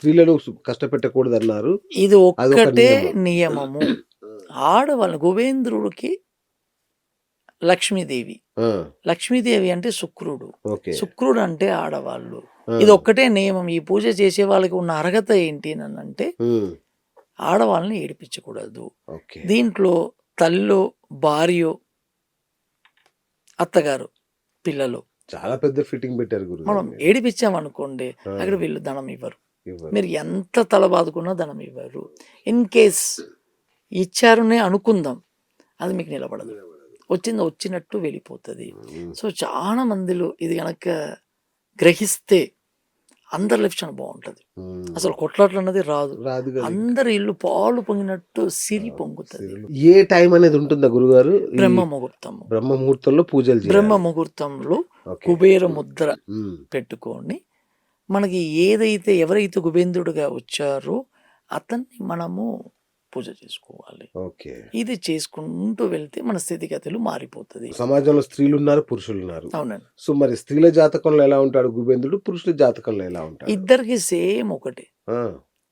స్త్రీలను కష్టపెట్టకూడదు అన్నారు. ఇది అదొక ఒక్కటే నియమం. నియమము. ఆడవాళ్ళు కుబేంద్రుడికి లక్ష్మీదేవి. ఆ! లక్ష్మీదేవి అంటే శుక్రుడు. ఓకే. శుక్రుడు అంటే ఆడవాళ్ళు. ఆ! ఇది ఒక్కటే నియమం. ఈ పూజ చేసే వాళ్ళకి ఉన్న అర్హత ఏంటి అనంటే హ్మ్. ఆడవాళ్ళని ఏడిపించకూడదు. ఓకే. దీంట్లో తల్లో, భార్యో, అత్తగారు, పిల్లలు చాలా పెద్ద ఫిట్టింగ్ పెట్టారు గురుగారు మనం మీరు. ఏడిపించామనుకోండి ఆ! అక్కడ వీళ్ళు ధనం ఇవ్వరు. ఇవ్వరు. మీరు ఎంత తల బాదుకున్నా ధనం ఇవ్వరు. ఇన్ కేస్ ఇచ్చారనే అనుకుందాం, అది మీకు నిలబడదు. వచ్చింది వచ్చినట్టు వెళ్ళిపోతుంది. హ్మ్. సో చాలా మందిలో ఇది గనక గ్రహిస్తే అందరి లైఫ్ చాలా బాగుంటుంది. హ్మ్. అసలు కొట్లాట్లు అన్నది రాదు. రాదు కదా ఇంకా. అందరి ఇల్లు పాలు పొంగినట్టు సిరి పొంగుతుంది. సిరులు. ఏ టైం అనేది ఉంటుందా గురుగారు? ఈ బ్రహ్మ ముహూర్తము. బ్రహ్మ ముహూర్తంలో పూజలు బ్రహ్మ చేయాలి. ముహూర్తంలో ఓకే. కుబేర ముద్ర హ్మ్. పెట్టుకొని మనకి ఏదైతే ఎవరైతే కుబేంద్రుడిగా వచ్చారో అతన్ని మనము పూజ చేసుకోవాలి. ఓకే. ఇది చేసుకుంటూ వెళ్తే మన స్థితిగతులు మారిపోతుంది. సమాజంలో స్త్రీలున్నారు, పురుషులున్నారు. అవునండి. సో మరి స్త్రీల జాతకంలో ఎలా ఉంటాడు గుబేంద్రుడు? పురుషుల జాతకంలో ఎలా ఉంటాడు? ఇద్దరికి సేమ్ ఒకటే. ఆ!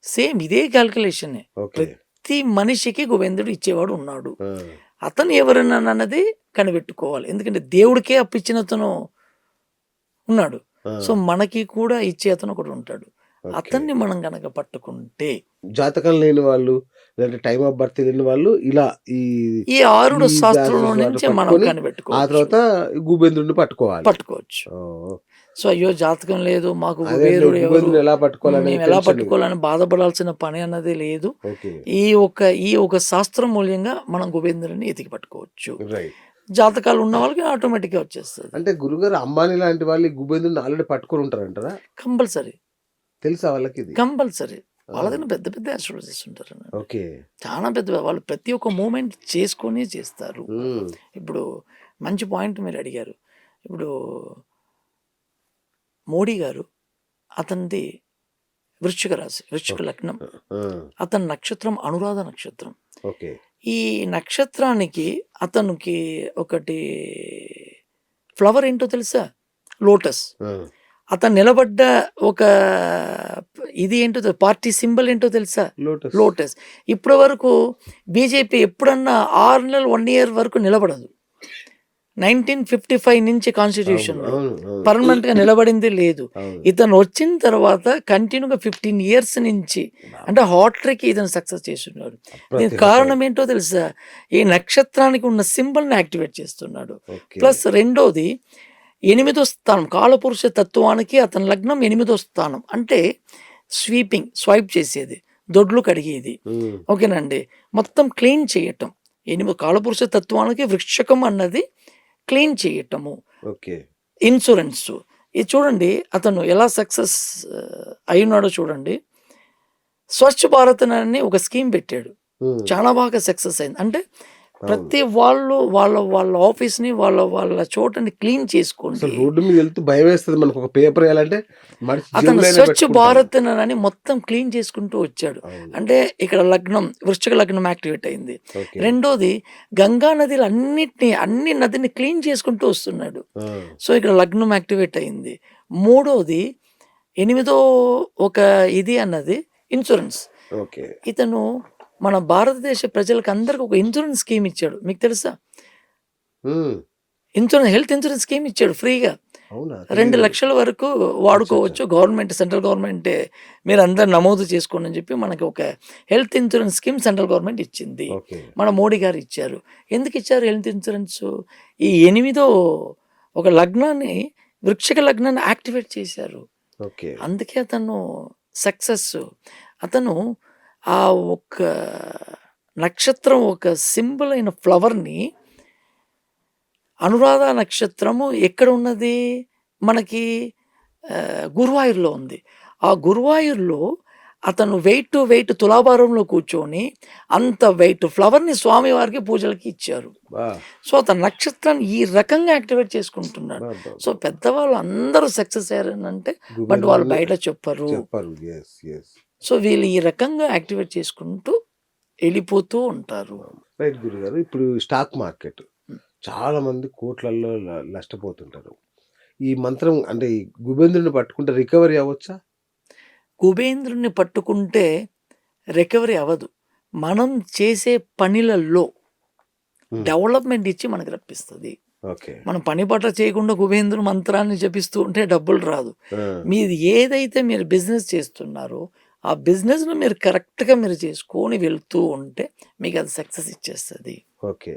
సేమ్ ఇదే క్యాల్కులేషనే. ఓకే. ప్రతి మనిషికి కుబేంద్రుడు ఇచ్చేవాడు ఉన్నాడు. ఆ! అతను ఎవరన్నది కనిపెట్టుకోవాలి. ఎందుకంటే దేవుడికే అప్పిచ్చినతను ఉన్నాడు. ఆ! సో మనకి కూడా ఇచ్చే అతను ఒకడు ఉంటాడు. ఓకే. అతన్ని మనం గనక పట్టుకుంటే జాతకం లేని వాళ్ళు, లేదంటే టైమ్ ఆఫ్ బర్త్ తెలియని వాళ్ళు ఇలా ఈ ఈ 6 ఈ శాస్త్రంలో వాటిని నుంచి మనం పట్టుకొని ఆ కనిపెట్టుకోవచ్చు. తర్వాత గుబేంద్రుడిని పట్టుకోవాలి. పట్టుకోవచ్చు. ఓహ్! సో అయ్యో జాతకం లేదు, మాకు అదే అండి, కుబేరుడు ఎవరు, గుబేంద్రుడిని ఎలా పట్టుకోవాలనే మేము ఎలా టెన్షన్. పట్టుకోవాలని బాధపడాల్సిన పని అన్నది లేదు. ఓకే. ఈ ఒక శాస్త్రం మూల్యంగా మనం కుబేంద్రుడిని ఎతికి పట్టుకోవచ్చు. రైట్. జాతకాలు ఉన్న వాళ్ళకి ఆటోమేటిక్గా వచ్చేస్తుంది. అంటే గురుగారు అంబానీ లాంటి వాళ్ళు ఈ గుబేంద్రుడిని ఆల్రెడీ పట్టుకొని ఉంటారంటారా? కంపల్సరీ. తెలుసా వాళ్ళకిది? కంపల్సరీ. ఆ! వాళ్ళ దగ్గర పెద్ద పెద్ద ఆస్ట్రాలజిస్ట్ ఉంటారు. ఓకే. చాలా పెద్ద వాళ్ళు ప్రతి ఒక్క మూమెంట్ చేసుకొని చేస్తారు. హ్మ్. ఇప్పుడు మంచి పాయింట్ మీరు అడిగారు. ఇప్పుడు మోడీ గారు అతనిది వృశ్చిక రాశి, వృశ్చిక ఓకే. లగ్నం. ఆ! అతని నక్షత్రం అనురాధ నక్షత్రం. ఓకే. ఈ నక్షత్రానికి అతనికి ఒకటి ఫ్లవర్ ఏంటో తెలుసా? లోటస్. ఆ! అతను నిలబడ్డ ఒక ఇది ఏంటో పార్టీ సింబల్ ఏంటో తెలుసా? లోటస్. లోటస్. ఇప్పటి వరకు బీజేపీ ఎప్పుడన్నా 6 నెలలు 1 ఇయర్ వరకు నిలబడదు. 1955 నుంచి అవును. కాన్స్టిట్యూషన్‌లో అవును. అవును. పర్మనెంట్‌గా నిలబడింది లేదు. అవును. ఇతను వచ్చిన తర్వాత కంటిన్యూగా 15 ఇయర్స్ నుంచి అంటే హాట్ ట్రిక్ ఇతను సక్సెస్ చేస్తున్నాడు. దీనికి అప్రతిహత. కారణం ఏంటో తెలుసా? ఈ నక్షత్రానికి ఉన్న సింబల్‌ని యాక్టివేట్ చేస్తున్నాడు. ఓకే. ప్లస్ రెండోది 8దో స్థానం కాలపురుష తత్వానికి అతని లగ్నం 8దో స్థానం. అంటే స్వైప్ చేసేది, దొడ్లు కడిగేది. హ్మ్. ఓకేనండి. మొత్తం క్లీన్ చేయటం. కాలపురుష తత్వానికి వృక్షకం అన్నది క్లీన్ చేయటము. ఓకే. ఇన్సూరెన్సు. ఇది చూడండి అతను ఎలా సక్సెస్ అయ్యున్నాడో చూడండి. స్వచ్ఛ భారత్ అని ఒక స్కీమ్ పెట్టాడు. హ్మ్. చాలా బాగా సక్సెస్ అయింది. అంటే అవును. ప్రతి వాళ్ళు వాళ్ళ ఆఫీస్‌ని వాళ్ళ చోటని క్లీన్ అసలు చేసుకోండి. రోడ్డు మీద వెళ్తూ భయమేస్తది. మనకు ఒక పేపర్ ఎయ్యాలంటే మనిషి అతను జేబులో అయినా స్వచ్ఛ పెట్టుకుంటాము. భారత్ అని మొత్తం క్లీన్ చేసుకుంటూ వచ్చాడు. అవును. అంటే ఇక్కడ లగ్నం వృశ్చిక లగ్నం యాక్టివేట్ అయింది. ఓకే. రెండోది గంగా నదిలు అన్ని నదిని క్లీన్ చేసుకుంటూ వస్తున్నాడు. ఆ! సో ఇక్కడ లగ్నం యాక్టివేట్ అయింది. మూడోది 8దో ఒక ఇది అన్నది ఇన్సూరెన్స్. ఓకే. ఇతను మన భారతదేశ ప్రజలకు అందరికి ఒక ఇన్సూరెన్స్ స్కీమ్ ఇచ్చాడు. మీకు తెలుసా? హ్మ్. హెల్త్ ఇన్సూరెన్స్ స్కీమ్ ఇచ్చాడు ఫ్రీగా. అవునా? 2 తెలీదు. లక్షల వరకు అచ్చచ్చ! వాడుకోవచ్చు. సెంట్రల్ గవర్నమెంటే మీరందరూ నమోదు చేసుకోండి అని చెప్పి మనకి ఒక health insurance scheme central government ఇచ్చింది. ఓకే. మన మోడీ గారు ఇచ్చారు. ఎందుకు ఇచ్చారు హెల్త్ ఇన్సూరెన్సు? ఈ 8దో ఒక లగ్నాన్ని వృశ్చిక లగ్నాన్ని యాక్టివేట్ చేశారు. ఓకే. అందుకే అతను సక్సెస్. అతను ఆ ఒక్క నక్షత్రం ఒక సింబల్ అయిన ఫ్లవర్‌ని అనురాధ నక్షత్రము ఎక్కడ ఉన్నది? మనకి గురువాయూర్‌లో ఉంది. ఆ గురువాయూర్‌లో అతను వెయిట్ టు వెయిట్ తులాభారంలో కూర్చొని అంత వెయిట్ ఫ్లవర్‌ని స్వామివారికి పూజలకి ఇచ్చారు. బా! సో అతని నక్షత్రాన్ని ఈ రకంగా యాక్టివేట్ చేసుకుంటున్నాడు. సో అబ్బబ్బబ్బా! పెద్దవాళ్ళు అందరూ సక్సెస్ అయ్యారనంటే బట్ వాళ్ళు గుబేంద్రుడిని బయట చెప్పరు. చెప్పరు. యెస్. యెస్. సో వీళ్ళు ఈ రకంగా యాక్టివేట్ చేసుకుంటూ ఎళ్ళిపోతూ ఉంటారు. రైట్ గురుగారు. ఇప్పుడు స్టాక్ మార్కెట్ హ్మ్. చాలా మంది కోట్లల్లో నష్టపోతుంటారు. ఈ మంత్రం అంటే ఈ గుబేంద్రుడిని పట్టుకుంటే రికవరీ అవ్వచ్చా? కుబేంద్రుడిని పట్టుకుంటే రికవరీ అవ్వదు. మనం చేసే పనిలలో డెవలప్మెంట్ ఇచ్చి మనకు రప్పిస్తుంది. ఓకే. మనం పని పట్ల చేయకుండా కుబేంద్రుని మంత్రాన్ని జపిస్తూ ఉంటే డబ్బులు రాదు. మీది ఏదైతే మీరు బిజినెస్ చేస్తున్నారో ఆ బిజినెస్ను మీరు కరెక్ట్గా మీరు చేసుకొని వెళ్తూ ఉంటే మీకు అది సక్సెస్ ఇచ్చేస్తుంది. ఓకే.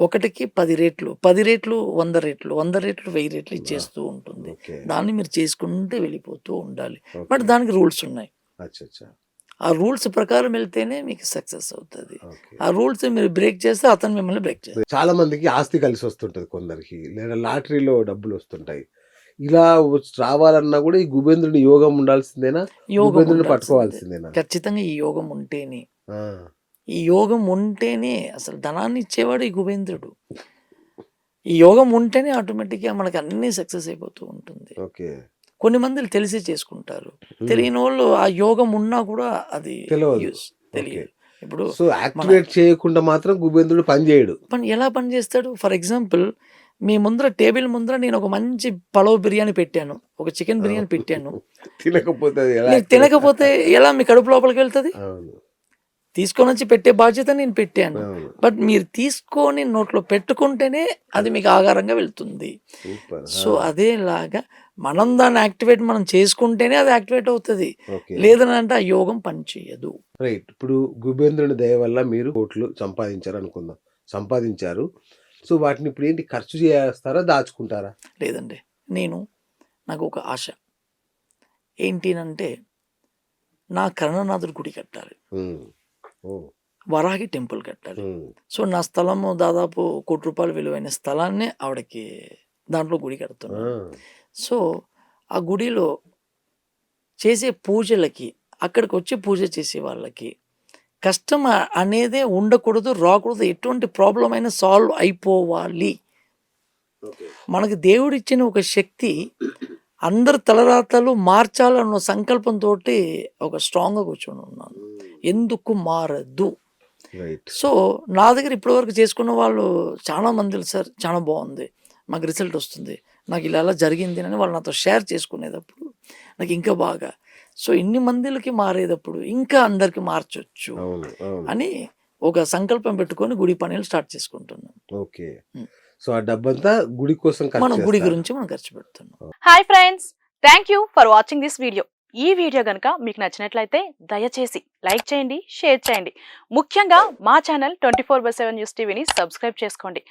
1కి 10 రెట్లు, 10 రెట్లు 100 రెట్లు, 100 రెట్లు 1000 రెట్లు ఇచ్చేస్తూ ఉంటుంది. ఓకే. దాన్ని మీరు చేసుకుంటే వెళ్ళిపోతూ ఉండాలి. బట్ దానికి రూల్స్ ఉన్నాయి. అచ్చా. ఆ రూల్స్ ప్రకారం వెళ్తేనే మీకు సక్సెస్ అవుతుంది. ఓకే. ఆ రూల్స్ మీరు బ్రేక్ చేస్తే అతను మిమ్మల్ని బ్రేక్ చేస్తారు. చాలా మందికి ఆస్తి కలిసి వస్తుంటది కొందరికి, లేదా లాటరీలో డబ్బులు వస్తుంటాయి. ఇలా రావాలన్నా కూడా ఈ కుబేంద్రుని యోగం ఉండాల్సిందేనా? యోగం కుబేంద్రుని ఉండాల్సిందే. పట్టుకోవాల్సిందేనా? ఖచ్చితంగా ఈ యోగం ఉంటేనే, ఆ, ఈ యోగం ఉంటేనే అసలు ధనాన్ని ఇచ్చేవాడు ఈ కుబేంద్రుడు. ఈ యోగం ఉంటేనే ఆటోమేటిక్గా మనకి అన్ని సక్సెస్ అయిపోతూ ఉంటుంది. ఓకే. కొన్ని మంది తెలిసి చేసుకుంటారు, తెలియని వాళ్ళు ఆ యోగం ఉన్నా కూడా అది తెలియదు. తెలియదు. ఇప్పుడు సో యాక్టివేట్ చేయకుండా మాత్రం కుబేంద్రుడు పని చేయడు. ఎలా పని చేస్తాడు? ఫర్ ఎగ్జాంపుల్, మీ ముందర టేబుల్ ముందర నేను ఒక మంచి పలావ్ బిర్యానీ పెట్టాను, ఒక చికెన్ బిర్యానీ పెట్టాను. తినకపోతే అది ఎలా? మీరు తినకపోతే ఎలా మీ కడుపు లోపలికి వెళ్తుంది? అవును. తీసుకొని వచ్చి పెట్టే బాధ్యత నేను పెట్టాను. అవును. బట్ మీరు తీసుకొని నోట్లో పెట్టుకుంటేనే అది మీకు ఆహారంగా వెళ్తుంది. సూపర్. సో అదేలాగా మనం దాన్ని మనం చేసుకుంటేనే అది యాక్టివేట్ అవుతుంది. ఓకే. లేదనంటే ఆ యోగం పనిచేయదు. రైట్. ఇప్పుడు కుబేంద్రుని దయ వల్ల మీరు కోట్లు సంపాదించారు అనుకుందాం, సంపాదించారు. సో వాటిని ఇప్పుడు ఏంటి, ఖర్చు చేస్తారా, దాచుకుంటారా? లేదండి, నాకు ఒక ఆశ ఏంటినంటే నా కరుణనాథుడి గుడి కట్టాలి, వరాహి టెంపుల్ కట్టాలి. సో నా స్థలము దాదాపు ₹1,00,00,000 విలువైన స్థలాన్ని ఆవిడకి దాంట్లో గుడి కడుతున్నాను. సో ఆ గుడిలో చేసే పూజలకి, అక్కడికి వచ్చి పూజ చేసే వాళ్ళకి కష్టం అనేదే ఉండకూడదు, రాకూడదు. ఎటువంటి ప్రాబ్లం అయినా సాల్వ్ అయిపోవాలి. మనకి దేవుడిచ్చిన ఒక శక్తి అందరి తలరాతలు మార్చాలన్న సంకల్పంతో ఒక స్ట్రాంగ్గా కూర్చొని ఉన్నాను. ఎందుకు మారదు? సో నా దగ్గర ఇప్పటివరకు చేసుకున్న వాళ్ళు చాలా మంది, సార్ చాలా బాగుంది, మాకు రిజల్ట్ వస్తుంది, నాకు ఇలా జరిగింది అని వాళ్ళు నాతో షేర్ చేసుకునేటప్పుడు నాకు ఇంకా బాగా, సో ఇన్ని మందిలకి మారేటప్పుడు ఇంకా అందరికి మార్చొచ్చు అని ఒక సంకల్పం పెట్టుకొని గుడి పనులు స్టార్ట్ చేసుకుంటున్నాం. ఓకే. సో ఆ డబ్బంతా గుడి కోసం మనం గుడి గురించి మనం ఖర్చు పెడుతున్నాం. Hi friends, thank you for watching this video. ఈ వీడియో గనుక మీకు నచ్చినట్లయితే దయచేసి లైక్ చేయండి, షేర్ చేయండి. ముఖ్యంగా మా ఛానల్ 24/7 న్యూస్ టీవీని సబ్స్క్రైబ్ చేసుకోండి.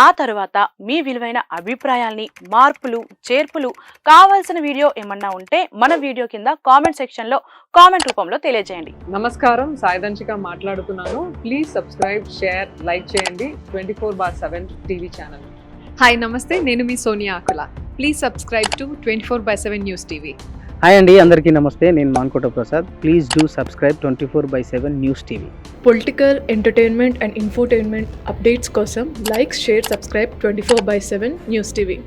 ఆ తర్వాత మీ విలువైన అభిప్రాయాల్ని, మార్పులు, చేర్పులు, కావాల్సిన వీడియో ఏమన్నా ఉంటే మన వీడియో కింద కామెంట్ సెక్షన్లో కామెంట్ రూపంలో తెలియజేయండి. నమస్కారం, సాయిదంచిక మాట్లాడుతున్నాను. ప్లీజ్ సబ్స్క్రైబ్, షేర్, లైక్ చేయండి 24/7 టీవీ ఛానల్. హాయ్ నమస్తే, నేను మీ Sonia Akula. Please subscribe to 24/7 news TV. Hi అండి, అందరికీ నమస్తే, నేను Mankota Prasad. Please do subscribe 24/7 news TV. Political, entertainment and infotainment updates కోసం like, share, subscribe 24/7 news TV.